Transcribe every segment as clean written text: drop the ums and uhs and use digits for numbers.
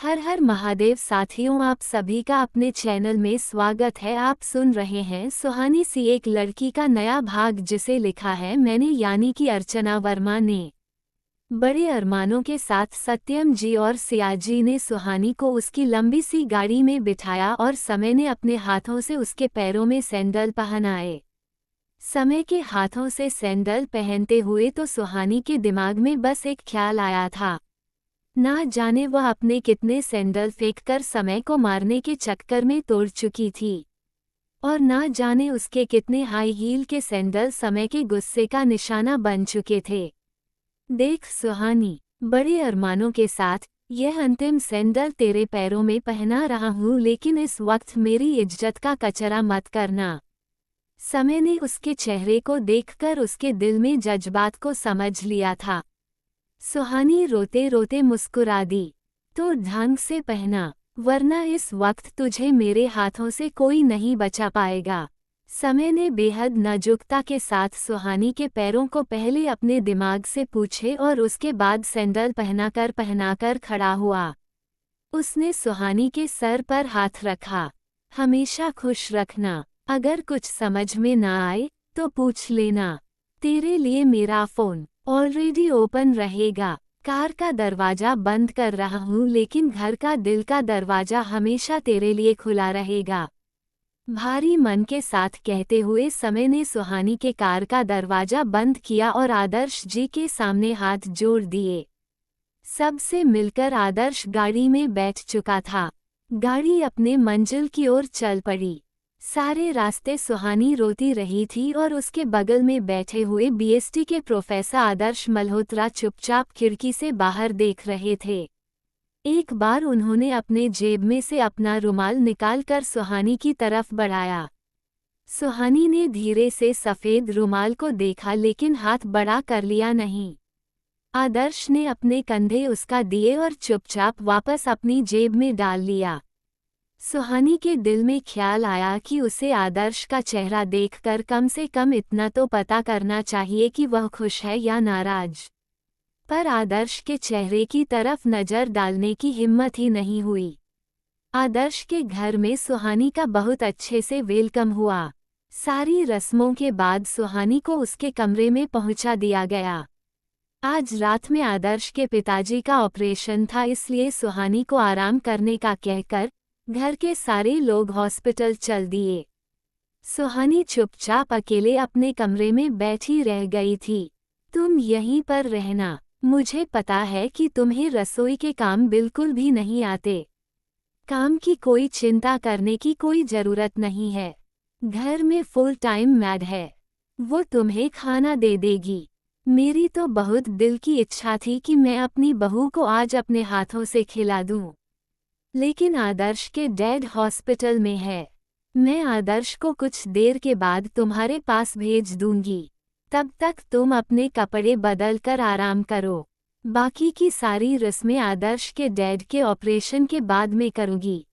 हर हर महादेव साथियों, आप सभी का अपने चैनल में स्वागत है। आप सुन रहे हैं सुहानी सी एक लड़की का नया भाग, जिसे लिखा है मैंने यानी कि अर्चना वर्मा ने। बड़े अरमानों के साथ सत्यम जी और सियाजी ने सुहानी को उसकी लंबी सी गाड़ी में बिठाया और समय ने अपने हाथों से उसके पैरों में सैंडल पहनाए। समय के हाथों से सैंडल पहनते हुए तो सुहानी के दिमाग में बस एक ख्याल आया था। ना जाने वह अपने कितने सैंडल फेंककर समय को मारने के चक्कर में तोड़ चुकी थी, और ना जाने उसके कितने हाई हील के सैंडल समय के गुस्से का निशाना बन चुके थे। देख सुहानी, बड़े अरमानों के साथ यह अंतिम सैंडल तेरे पैरों में पहना रहा हूँ, लेकिन इस वक्त मेरी इज्जत का कचरा मत करना। समय ने उसके चेहरे को देखकर उसके दिल में जज्बात को समझ लिया था। सुहानी रोते रोते मुस्कुरा दी, तो ढंग से पहना, वरना इस वक्त तुझे मेरे हाथों से कोई नहीं बचा पाएगा। समय ने बेहद नाजुकता के साथ सुहानी के पैरों को पहले अपने दिमाग से पूछे और उसके बाद सैंडल पहनाकर खड़ा हुआ। उसने सुहानी के सर पर हाथ रखा। हमेशा खुश रखना, अगर कुछ समझ में ना आए तो पूछ लेना। तेरे लिए मेरा फ़ोन ऑलरेडी ओपन रहेगा। कार का दरवाजा बंद कर रहा हूँ, लेकिन घर का दिल का दरवाजा हमेशा तेरे लिए खुला रहेगा। भारी मन के साथ कहते हुए समय ने सुहानी के कार का दरवाजा बंद किया और आदर्श जी के सामने हाथ जोड़ दिए। सबसे मिलकर आदर्श गाड़ी में बैठ चुका था। गाड़ी अपने मंजिल की ओर चल पड़ी। सारे रास्ते सुहानी रोती रही थी और उसके बगल में बैठे हुए बीएसटी के प्रोफेसर आदर्श मल्होत्रा चुपचाप खिड़की से बाहर देख रहे थे। एक बार उन्होंने अपने जेब में से अपना रुमाल निकालकर सुहानी की तरफ बढ़ाया। सुहानी ने धीरे से सफ़ेद रुमाल को देखा, लेकिन हाथ बड़ा कर लिया नहीं। आदर्श ने अपने कंधे उसका दिए और चुपचाप वापस अपनी जेब में डाल लिया। सुहानी के दिल में ख्याल आया कि उसे आदर्श का चेहरा देखकर कम से कम इतना तो पता करना चाहिए कि वह खुश है या नाराज। पर आदर्श के चेहरे की तरफ नज़र डालने की हिम्मत ही नहीं हुई। आदर्श के घर में सुहानी का बहुत अच्छे से वेलकम हुआ। सारी रस्मों के बाद सुहानी को उसके कमरे में पहुंचा दिया गया। आज रात में आदर्श के पिताजी का ऑपरेशन था, इसलिए सुहानी को आराम करने का कहकर घर के सारे लोग हॉस्पिटल चल दिए। सुहानी चुपचाप अकेले अपने कमरे में बैठी रह गई थी। तुम यहीं पर रहना, मुझे पता है कि तुम्हें रसोई के काम बिल्कुल भी नहीं आते। काम की कोई चिंता करने की कोई ज़रूरत नहीं है। घर में फुल टाइम मैड है, वो तुम्हें खाना दे देगी। मेरी तो बहुत दिल की इच्छा थी कि मैं अपनी बहू को आज अपने हाथों से खिला दूं, लेकिन आदर्श के डैड हॉस्पिटल में है। मैं आदर्श को कुछ देर के बाद तुम्हारे पास भेज दूंगी। तब तक तुम अपने कपड़े बदल कर आराम करो। बाकी की सारी रस्में आदर्श के डैड के ऑपरेशन के बाद में करूंगी।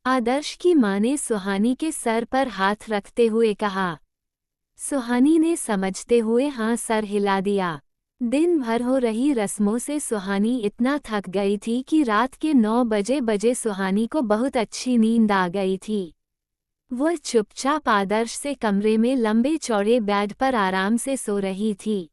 आदर्श की मां ने सुहानी के सर पर हाथ रखते हुए कहा। सुहानी ने समझते हुए हाँ सर हिला दिया। दिन भर हो रही रस्मों से सुहानी इतना थक गई थी कि रात के 9 बजे सुहानी को बहुत अच्छी नींद आ गई थी। वह चुपचाप आदर्श से कमरे में लंबे चौड़े बेड पर आराम से सो रही थी।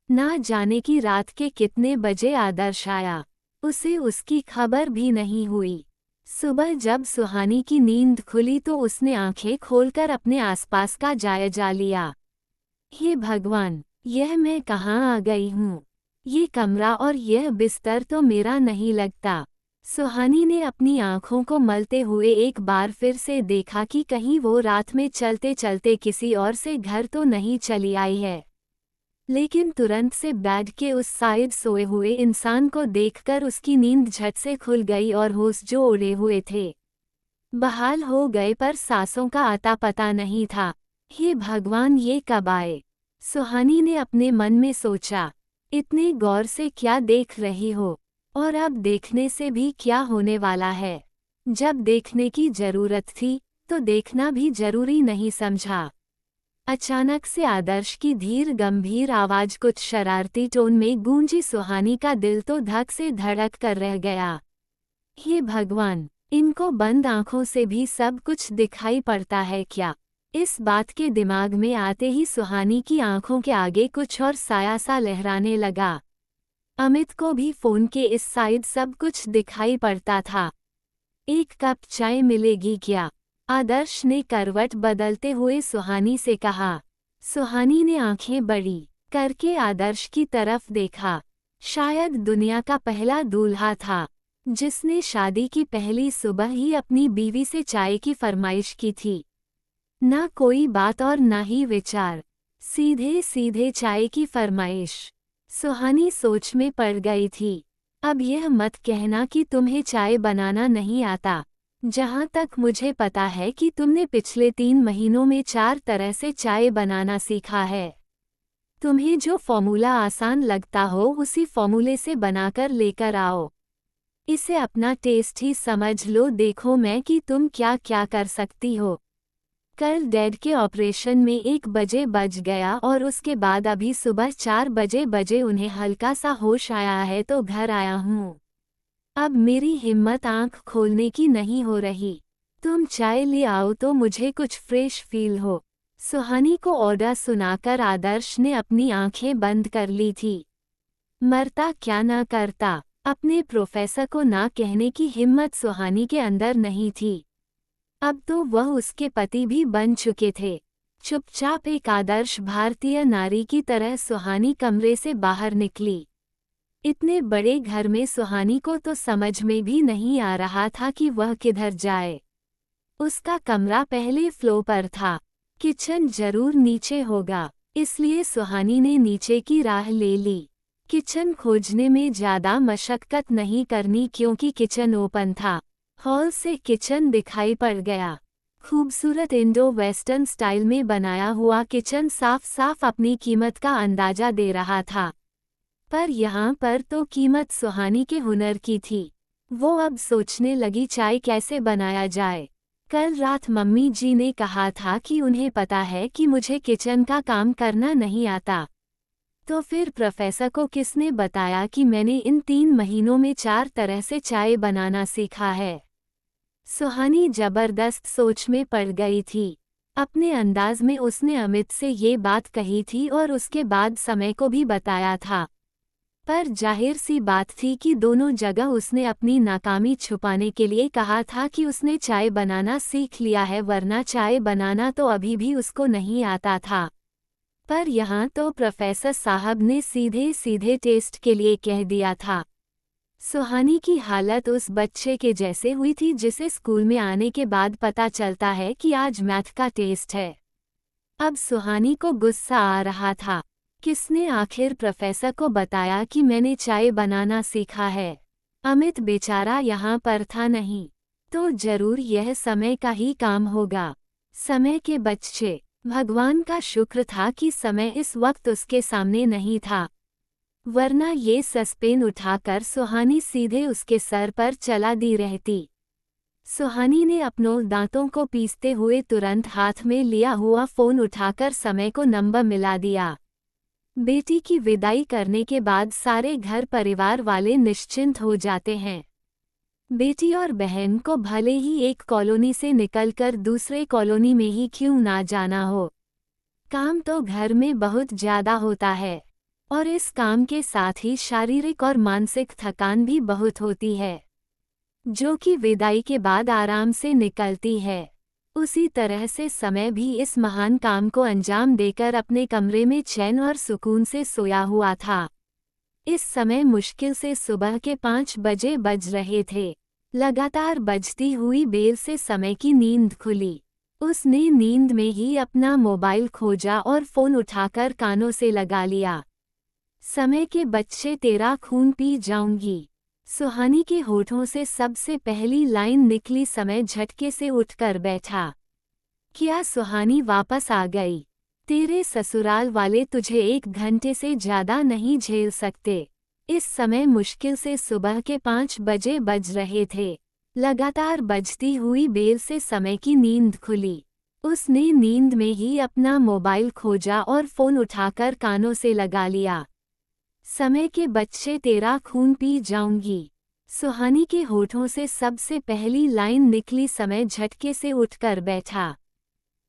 ना जाने कि रात के कितने बजे आदर्श आया, उसे उसकी खबर भी नहीं हुई। सुबह जब सुहानी की नींद खुली तो उसने आंखें खोलकर अपने आसपास का जायजा लिया। हे भगवान, यह मैं कहाँ आ गई हूँ? ये कमरा और यह बिस्तर तो मेरा नहीं लगता। सुहानी ने अपनी आँखों को मलते हुए एक बार फिर से देखा कि कहीं वो रात में चलते चलते किसी और से घर तो नहीं चली आई है। लेकिन तुरंत से बेड के उस साइड सोए हुए इंसान को देखकर उसकी नींद झट से खुल गई और होश जो उड़े हुए थे बहाल हो गए, पर सांसों का आता पता नहीं था। हे भगवान, ये कब आए? सुहानी ने अपने मन में सोचा। इतने गौर से क्या देख रही हो? और अब देखने से भी क्या होने वाला है? जब देखने की जरूरत थी तो देखना भी जरूरी नहीं समझा। अचानक से आदर्श की धीर गंभीर आवाज कुछ शरारती टोन में गूंजी। सुहानी का दिल तो धक से धड़क कर रह गया। हे भगवान, इनको बंद आंखों से भी सब कुछ दिखाई पड़ता है क्या? इस बात के दिमाग में आते ही सुहानी की आंखों के आगे कुछ और साया सा लहराने लगा। अमित को भी फोन के इस साइड सब कुछ दिखाई पड़ता था। एक कप चाय मिलेगी क्या? आदर्श ने करवट बदलते हुए सुहानी से कहा। सुहानी ने आंखें बड़ी करके आदर्श की तरफ देखा। शायद दुनिया का पहला दूल्हा था जिसने शादी की पहली सुबह ही अपनी बीवी से चाय की फरमाइश की थी। ना कोई बात और ना ही विचार, सीधे सीधे चाय की फरमाइश। सुहानी सोच में पड़ गई थी। अब यह मत कहना कि तुम्हें चाय बनाना नहीं आता। जहाँ तक मुझे पता है कि तुमने पिछले 3 महीनों में 4 तरह से चाय बनाना सीखा है। तुम्हें जो फॉर्मूला आसान लगता हो उसी फॉर्मूले से बनाकर लेकर आओ। इसे अपना टेस्ट ही समझ लो, देखो मैं कि तुम क्या क्या कर सकती हो। कल डैड के ऑपरेशन में 1 बजे बज गया और उसके बाद अभी सुबह 4 बजे उन्हें हल्का सा होश आया है तो घर आया हूँ। अब मेरी हिम्मत आंख खोलने की नहीं हो रही। तुम चाय ले आओ तो मुझे कुछ फ्रेश फील हो। सुहानी को ऑर्डर सुनाकर आदर्श ने अपनी आंखें बंद कर ली थी। मरता क्या न करता, अपने प्रोफेसर को ना कहने की हिम्मत सुहानी के अंदर नहीं थी। अब तो वह उसके पति भी बन चुके थे। चुपचाप एक आदर्श भारतीय नारी की तरह सुहानी कमरे से बाहर निकली। इतने बड़े घर में सुहानी को तो समझ में भी नहीं आ रहा था कि वह किधर जाए। उसका कमरा पहले फ्लोर पर था, किचन जरूर नीचे होगा, इसलिए सुहानी ने नीचे की राह ले ली। किचन खोजने में ज़्यादा मशक्कत नहीं करनी क्योंकि किचन ओपन था। हॉल से किचन दिखाई पड़ गया। खूबसूरत इंडो वेस्टर्न स्टाइल में बनाया हुआ किचन साफ साफ अपनी कीमत का अंदाजा दे रहा था। पर यहाँ पर तो कीमत सुहानी के हुनर की थी। वो अब सोचने लगी चाय कैसे बनाया जाए। कल रात मम्मी जी ने कहा था कि उन्हें पता है कि मुझे किचन का काम करना नहीं आता। तो फिर प्रोफेसर को किसने बताया कि मैंने इन 3 महीनों में 4 तरह से चाय बनाना सीखा है। सुहानी जबरदस्त सोच में पड़ गई थी। अपने अंदाज में उसने अमित से ये बात कही थी और उसके बाद समय को भी बताया था। पर जाहिर सी बात थी कि दोनों जगह उसने अपनी नाकामी छुपाने के लिए कहा था कि उसने चाय बनाना सीख लिया है, वरना चाय बनाना तो अभी भी उसको नहीं आता था। पर यहाँ तो प्रोफेसर साहब ने सीधे सीधे टेस्ट के लिए कह दिया था। सुहानी की हालत उस बच्चे के जैसे हुई थी जिसे स्कूल में आने के बाद पता चलता है कि आज मैथ का टेस्ट है। अब सुहानी को गुस्सा आ रहा था। किसने आखिर प्रोफेसर को बताया कि मैंने चाय बनाना सीखा है? अमित बेचारा यहाँ पर था नहीं, तो जरूर यह समय का ही काम होगा। समय के बच्चे, भगवान का शुक्र था कि समय इस वक्त उसके सामने नहीं था, वरना ये सस्पेन उठाकर सुहानी सीधे उसके सर पर चला दी रहती। सुहानी ने अपनों दांतों को पीसते हुए तुरंत हाथ में लिया हुआ फोन उठाकर समय को नंबर मिला दिया। बेटी की विदाई करने के बाद सारे घर परिवार वाले निश्चिंत हो जाते हैं। बेटी और बहन को भले ही एक कॉलोनी से निकलकर दूसरे कॉलोनी में ही क्यों ना जाना हो, काम तो घर में बहुत ज़्यादा होता है और इस काम के साथ ही शारीरिक और मानसिक थकान भी बहुत होती है, जो कि विदाई के बाद आराम से निकलती है। उसी तरह से समय भी इस महान काम को अंजाम देकर अपने कमरे में चैन और सुकून से सोया हुआ था। इस समय मुश्किल से सुबह के 5 बजे बज रहे थे। लगातार बजती हुई बेल से समय की नींद खुली। उसने नींद में ही अपना मोबाइल खोजा और फोन उठाकर कानों से लगा लिया। समय के बच्चे तेरा खून पी जाऊंगी। सुहानी के होठों से सबसे पहली लाइन निकली। समय झटके से उठकर बैठा। क्या सुहानी वापस आ गई? तेरे ससुराल वाले तुझे 1 घंटे से ज़्यादा नहीं झेल सकते। इस समय मुश्किल से सुबह के 5 बजे बज रहे थे। लगातार बजती हुई बेल से समय की नींद खुली। उसने नींद में ही अपना मोबाइल खोजा और फोन उठाकर कानों से लगा लिया। समय के बच्चे तेरा खून पी जाऊंगी। सुहानी के होठों से सबसे पहली लाइन निकली। समय झटके से उठकर बैठा।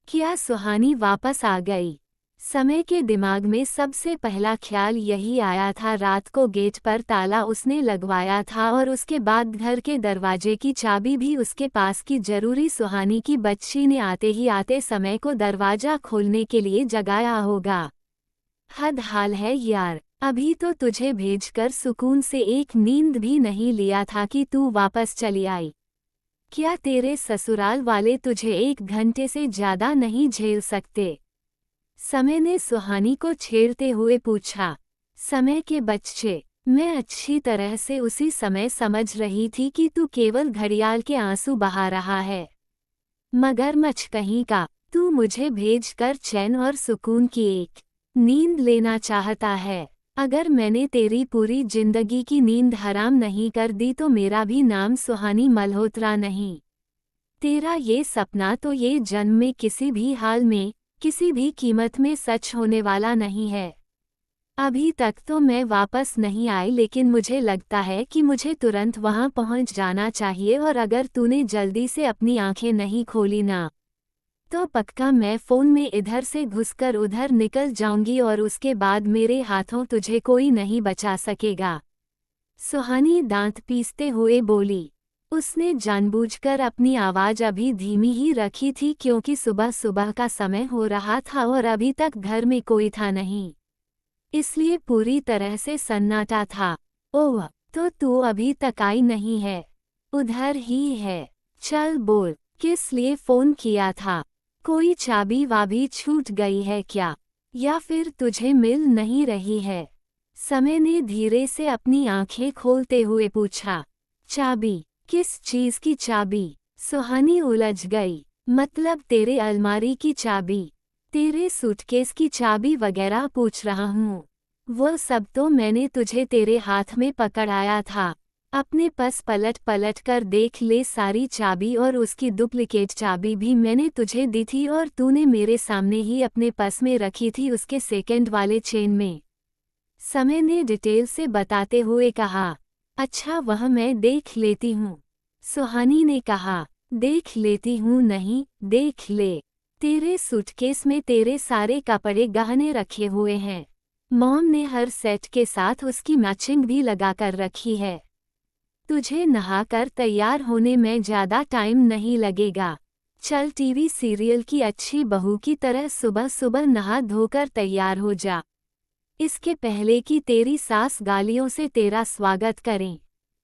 क्या सुहानी वापस आ गई? समय के दिमाग में सबसे पहला ख्याल यही आया था। रात को गेट पर ताला उसने लगवाया था और उसके बाद घर के दरवाजे की चाबी भी उसके पास की जरूरी। सुहानी की बच्ची ने आते ही आते समय को दरवाजा खोलने के लिए जगाया होगा। हद हाल है यार, अभी तो तुझे भेजकर सुकून से एक नींद भी नहीं लिया था कि तू वापस चली आई। क्या तेरे ससुराल वाले तुझे 1 घंटे से ज्यादा नहीं झेल सकते? समय ने सुहानी को छेड़ते हुए पूछा। समय के बच्चे, मैं अच्छी तरह से उसी समय समझ रही थी कि तू केवल घड़ियाल के आंसू बहा रहा है। मगरमच्छ कहीं का, तू मुझे भेजकर चैन और सुकून की एक नींद लेना चाहता है। अगर मैंने तेरी पूरी जिंदगी की नींद हराम नहीं कर दी तो मेरा भी नाम सुहानी मल्होत्रा नहीं। तेरा ये सपना तो ये जन्म में किसी भी हाल में, किसी भी कीमत में सच होने वाला नहीं है। अभी तक तो मैं वापस नहीं आई, लेकिन मुझे लगता है कि मुझे तुरंत वहां पहुंच जाना चाहिए और अगर तूने जल्दी से अपनी आंखें नहीं खोली ना, तो पक्का मैं फ़ोन में इधर से घुसकर उधर निकल जाऊंगी और उसके बाद मेरे हाथों तुझे कोई नहीं बचा सकेगा। सुहानी दांत पीसते हुए बोली। उसने जानबूझकर अपनी आवाज़ अभी धीमी ही रखी थी क्योंकि सुबह सुबह का समय हो रहा था और अभी तक घर में कोई था नहीं, इसलिए पूरी तरह से सन्नाटा था। ओह, तो तू अभी तक आई नहीं है? उधर ही है। चल बोल, किस लिए फ़ोन किया था? कोई चाबी वाबी छूट गई है क्या, या फिर तुझे मिल नहीं रही है? समय ने धीरे से अपनी आंखें खोलते हुए पूछा। चाबी? किस चीज की चाबी? सुहानी उलझ गई। मतलब तेरे अलमारी की चाबी, तेरे सूटकेस की चाबी वगैरह पूछ रहा हूँ। वो सब तो मैंने तुझे तेरे हाथ में पकड़ाया था। अपने पास पलट पलट कर देख ले, सारी चाबी और उसकी डुप्लीकेट चाबी भी मैंने तुझे दी थी और तूने मेरे सामने ही अपने पर्स में रखी थी, उसके सेकंड वाले चेन में। समय ने डिटेल से बताते हुए कहा। अच्छा, वह मैं देख लेती हूँ। सुहानी ने कहा। देख लेती हूँ नहीं, देख ले। तेरे सूटकेस में तेरे सारे कपड़े गहने रखे हुए हैं। मॉम ने हर सेट के साथ उसकी मैचिंग भी लगा कर रखी है। तुझे नहाकर तैयार होने में ज़्यादा टाइम नहीं लगेगा। चल, टीवी सीरियल की अच्छी बहू की तरह सुबह सुबह नहा धोकर तैयार हो जा, इसके पहले कि तेरी सास गालियों से तेरा स्वागत करें।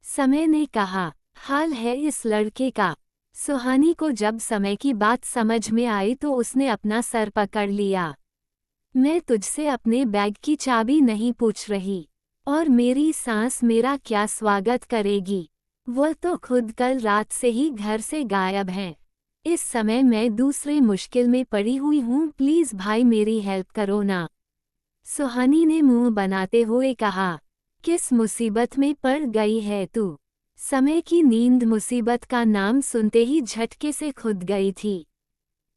समय ने कहा। हाल है इस लड़के का। सुहानी को जब समय की बात समझ में आई तो उसने अपना सर पकड़ लिया। मैं तुझसे अपने बैग की चाबी नहीं पूछ रही, और मेरी सास मेरा क्या स्वागत करेगी? वह तो खुद कल रात से ही घर से गायब हैं। इस समय मैं दूसरे मुश्किल में पड़ी हुई हूँ, प्लीज़ भाई मेरी हेल्प करो ना। सुहानी ने मुंह बनाते हुए कहा। किस मुसीबत में पड़ गई है तू? समय की नींद मुसीबत का नाम सुनते ही झटके से खुद गई थी।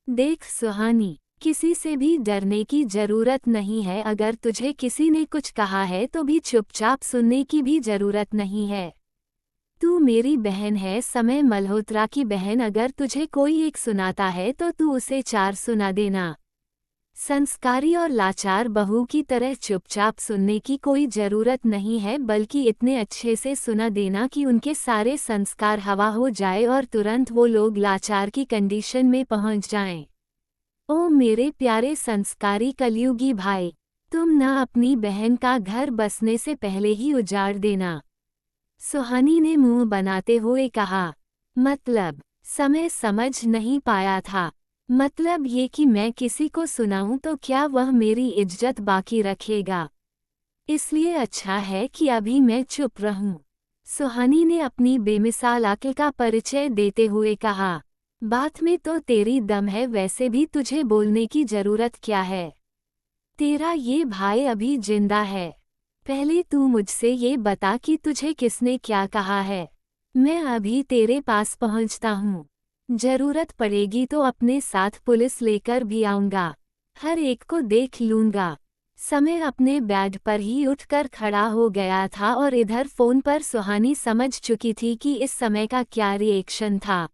देख सुहानी, किसी से भी डरने की जरूरत नहीं है। अगर तुझे किसी ने कुछ कहा है तो भी चुपचाप सुनने की भी जरूरत नहीं है। तू मेरी बहन है, समय मल्होत्रा की बहन। अगर तुझे कोई एक सुनाता है तो तू उसे 4 सुना देना। संस्कारी और लाचार बहू की तरह चुपचाप सुनने की कोई जरूरत नहीं है, बल्कि इतने अच्छे से सुना देना कि उनके सारे संस्कार हवा हो जाए और तुरंत वो लोग लाचार की कंडीशन में पहुंच जाएं। ओ मेरे प्यारे संस्कारी कलयुगी भाई, तुम ना अपनी बहन का घर बसने से पहले ही उजाड़ देना। सुहानी ने मुंह बनाते हुए कहा। मतलब? समय समझ नहीं पाया था। मतलब ये कि मैं किसी को सुनाऊं तो क्या वह मेरी इज्जत बाकी रखेगा? इसलिए अच्छा है कि अभी मैं चुप रहूं। सुहानी ने अपनी बेमिसाल अक्ल का परिचय देते हुए कहा। बात में तो तेरी दम है, वैसे भी तुझे बोलने की जरूरत क्या है? तेरा ये भाई अभी जिंदा है। पहले तू मुझसे ये बता कि तुझे किसने क्या कहा है। मैं अभी तेरे पास पहुंचता हूँ। जरूरत पड़ेगी तो अपने साथ पुलिस लेकर भी आऊंगा। हर एक को देख लूंगा। समय अपने बेड पर ही उठकर खड़ा हो गया था और इधर फोन पर सुहानी समझ चुकी थी कि इस समय का क्या रिएक्शन था।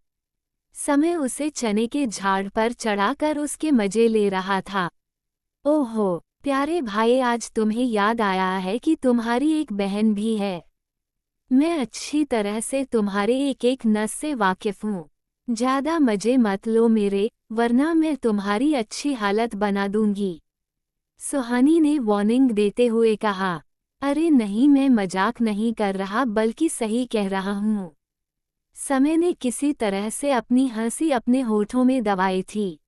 समय उसे चने के झाड़ पर चढ़ाकर उसके मजे ले रहा था। ओहो प्यारे भाई, आज तुम्हें याद आया है कि तुम्हारी एक बहन भी है। मैं अच्छी तरह से तुम्हारे एक एक नस से वाकिफ हूँ। ज्यादा मजे मत लो मेरे, वरना मैं तुम्हारी अच्छी हालत बना दूंगी। सुहानी ने वार्निंग देते हुए कहा। अरे नहीं, मैं मजाक नहीं कर रहा बल्कि सही कह रहा हूँ। समय ने किसी तरह से अपनी हंसी अपने होठों में दबाई थी।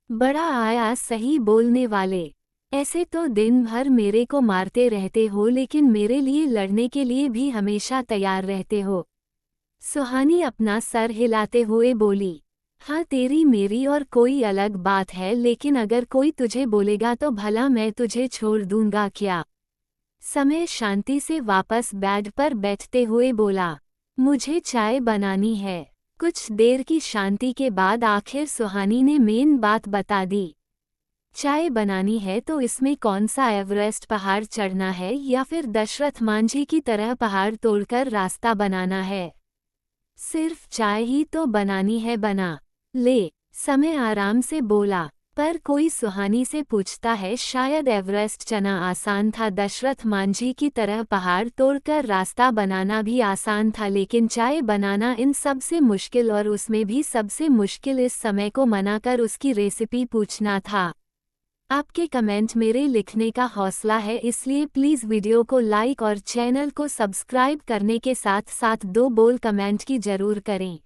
बड़ा आया सही बोलने वाले। ऐसे तो दिन भर मेरे को मारते रहते हो, लेकिन मेरे लिए लड़ने के लिए भी हमेशा तैयार रहते हो। सुहानी अपना सर हिलाते हुए बोली। हाँ, तेरी मेरी और कोई अलग बात है, लेकिन अगर कोई तुझे बोलेगा तो भला मैं तुझे छोड़ दूंगा क्या? समय शांति से वापस बेड पर बैठते हुए बोला। मुझे चाय बनानी है। कुछ देर की शांति के बाद आखिर सुहानी ने मेन बात बता दी। चाय बनानी है तो इसमें कौन सा एवरेस्ट पहाड़ चढ़ना है या फिर दशरथ मांझी की तरह पहाड़ तोड़कर रास्ता बनाना है? सिर्फ चाय ही तो बनानी है, बना ले। समय आराम से बोला। पर कोई सुहानी से पूछता है, शायद एवरेस्ट चढ़ना आसान था, दशरथ मांझी की तरह पहाड़ तोड़कर रास्ता बनाना भी आसान था, लेकिन चाय बनाना इन सबसे मुश्किल, और उसमें भी सबसे मुश्किल इस समय को मनाकर उसकी रेसिपी पूछना था। आपके कमेंट मेरे लिखने का हौसला है, इसलिए प्लीज़ वीडियो को लाइक और चैनल को सब्सक्राइब करने के साथ साथ 2 बोल कमेंट की जरूर करें।